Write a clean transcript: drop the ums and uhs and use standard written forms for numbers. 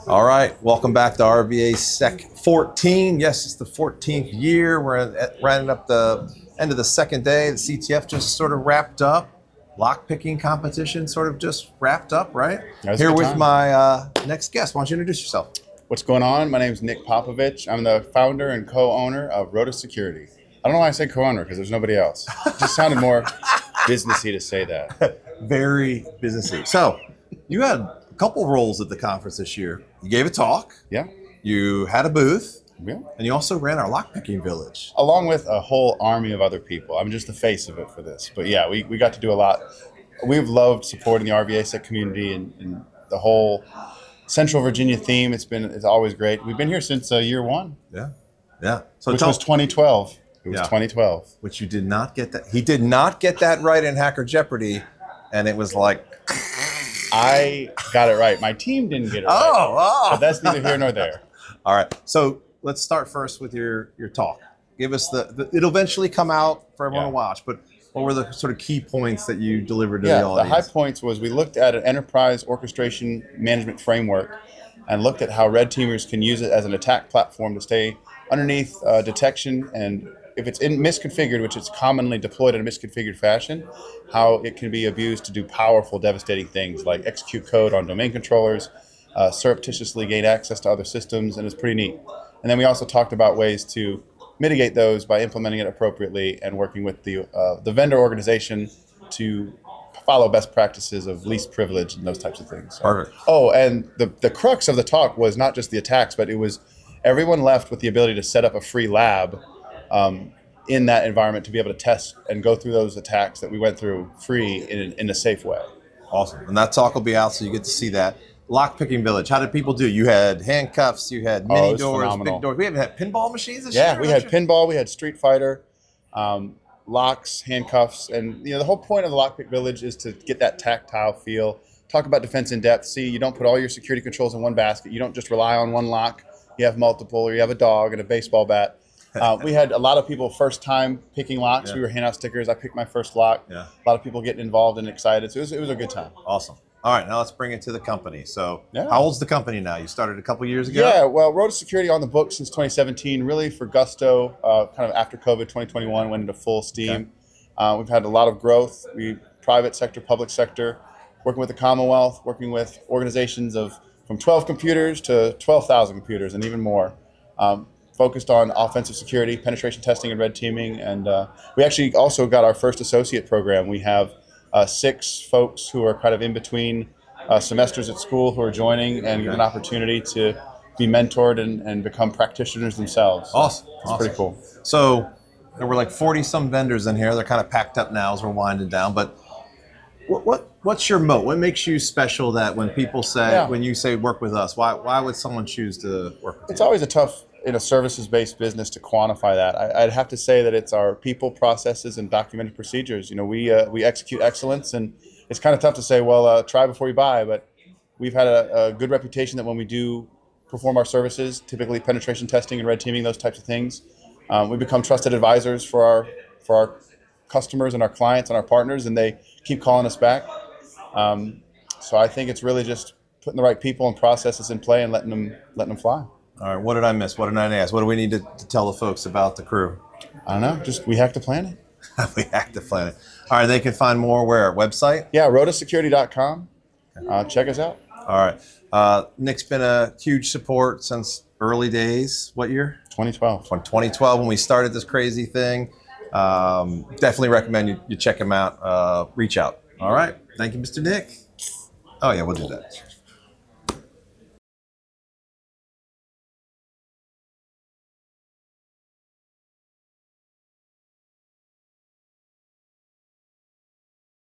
All right, welcome back to RVAsec 14. Yes, it's the 14th year. We're rounding up the end of the second day. The CTF just sort of wrapped up. Lock-picking competition sort of just wrapped up, right? Here with my next guest. Why don't you introduce yourself? What's going on? My name is Nick Popovich. I'm the founder and co-owner of Rotas Security. I don't know why I say co-owner because there's nobody else. It just sounded more businessy to say that. Very businessy. So you had a couple roles at the conference this year. You gave a talk. Yeah. You had a booth. Yeah. And you also ran our lockpicking village. Along with a whole army of other people. I'm just the face of it for this. But yeah, we got to do a lot. We've loved supporting the RVAsec community and the whole Central Virginia theme. It's always great. We've been here since year one. Yeah. Yeah. So which was 2012. It was 2012. Which you did not get that. He did not get that right in Hacker Jeopardy. And it was like... I got it right. My team didn't get it right. Oh. But that's neither here nor there. All right. So let's start first with your talk. Give us it'll eventually come out for everyone to watch, but what were the sort of key points that you delivered to the audience? The high points was we looked at an enterprise orchestration management framework and looked at how red teamers can use it as an attack platform to stay underneath detection, and if it's misconfigured, which it's commonly deployed in a misconfigured fashion, how it can be abused to do powerful, devastating things like execute code on domain controllers, surreptitiously gain access to other systems, and it's pretty neat. And then we also talked about ways to mitigate those by implementing it appropriately and working with the vendor organization to follow best practices of least privilege and those types of things. Perfect. Oh, and the crux of the talk was not just the attacks, but it was everyone left with the ability to set up a free lab in that environment to be able to test and go through those attacks that we went through free in a safe way. Awesome. And that talk will be out, so you get to see that. Lockpicking Village, how did people do? You had handcuffs, you had mini doors, phenomenal. Big doors. We haven't had pinball machines this year? Yeah, we had pinball, we had Street Fighter, locks, handcuffs, and the whole point of the Lockpick Village is to get that tactile feel. Talk about defense in depth. See, you don't put all your security controls in one basket. You don't just rely on one lock. You have multiple, or you have a dog and a baseball bat. We had a lot of people first time picking locks. We were handing out stickers. I picked my first lock. A lot of people getting involved and excited. So it was a good time. Awesome. All right, now let's bring it to the company. So how old's the company now? You started a couple years ago? Yeah, well, Rotas Security on the books since 2017, really for gusto, kind of after COVID, 2021 went into full steam. Okay. We've had a lot of growth. Private sector, public sector, working with the Commonwealth, working with organizations from 12 computers to 12,000 computers and even more. Focused on offensive security, penetration testing, and red teaming. And we actually also got our first associate program. We have 6 folks who are kind of in between semesters at school who are joining and get an opportunity to be mentored and become practitioners themselves. Awesome. It's pretty cool. So there were like 40 some vendors in here. They're kind of packed up now as we're winding down. But what's your moat? What makes you special that when people say, when you say work with us, why would someone choose to work with you? It's always a tough, in a services-based business, to quantify that. I'd have to say that it's our people, processes, and documented procedures. We execute excellence, and it's kind of tough to say, well, try before you buy, but we've had a good reputation that when we do perform our services, typically penetration testing and red teaming, those types of things, we become trusted advisors for our customers and our clients and our partners, and they keep calling us back. So I think it's really just putting the right people and processes in play and letting them fly. All right, what did I miss? What did I ask? What do we need to tell the folks about the crew? I don't know. Just we hack the planet. We hack the planet. All right, they can find more where? Website? Yeah, rotassecurity.com. Check us out. All right. Nick's been a huge support since early days. What year? 2012. 2012 when we started this crazy thing. Definitely recommend you check him out. Reach out. All right. Thank you, Mr. Nick. Oh, yeah, we'll do that.